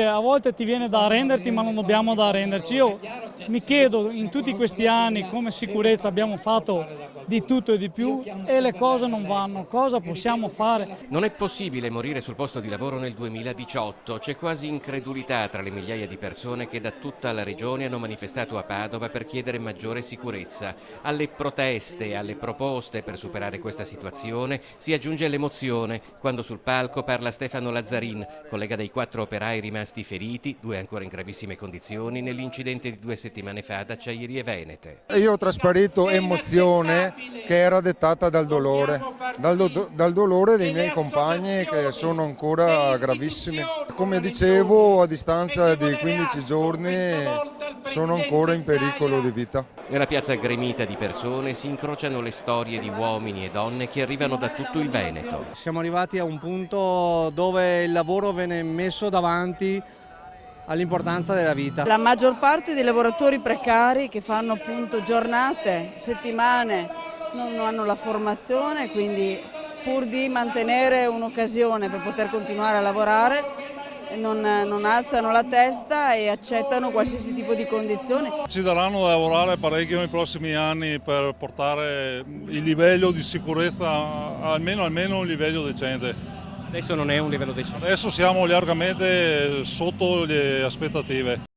A volte ti viene da arrenderti, ma non dobbiamo da arrenderci. Io mi chiedo, in tutti questi anni come sicurezza abbiamo fatto di tutto e di più e le cose non vanno. Cosa possiamo fare? Non è possibile morire sul posto di lavoro nel 2018. C'è quasi incredulità tra le migliaia di persone che da tutta la regione hanno manifestato a Padova per chiedere maggiore sicurezza. Alle proteste e alle proposte per superare questa situazione si aggiunge l'emozione quando sul palco parla Stefano Lazzarin, collega dei 4 operai rimasti feriti, 2 ancora in gravissime condizioni, nell'incidente di 2 settimane fa ad Acciaierie Venete. Io ho trasparito emozione che era dettata dal dolore dei miei compagni che sono ancora gravissimi. Come dicevo, a distanza di 15 giorni sono ancora in pericolo di vita. Nella piazza gremita di persone si incrociano le storie di uomini e donne che arrivano da tutto il Veneto. Siamo arrivati a un punto dove il lavoro viene messo davanti all'importanza della vita. La maggior parte dei lavoratori precari che fanno appunto giornate, settimane, non hanno la formazione, quindi pur di mantenere un'occasione per poter continuare a lavorare non alzano la testa e accettano qualsiasi tipo di condizioni. Ci daranno da lavorare parecchio nei prossimi anni per portare il livello di sicurezza almeno a un livello decente. Adesso non è un livello decente. Adesso siamo largamente sotto le aspettative.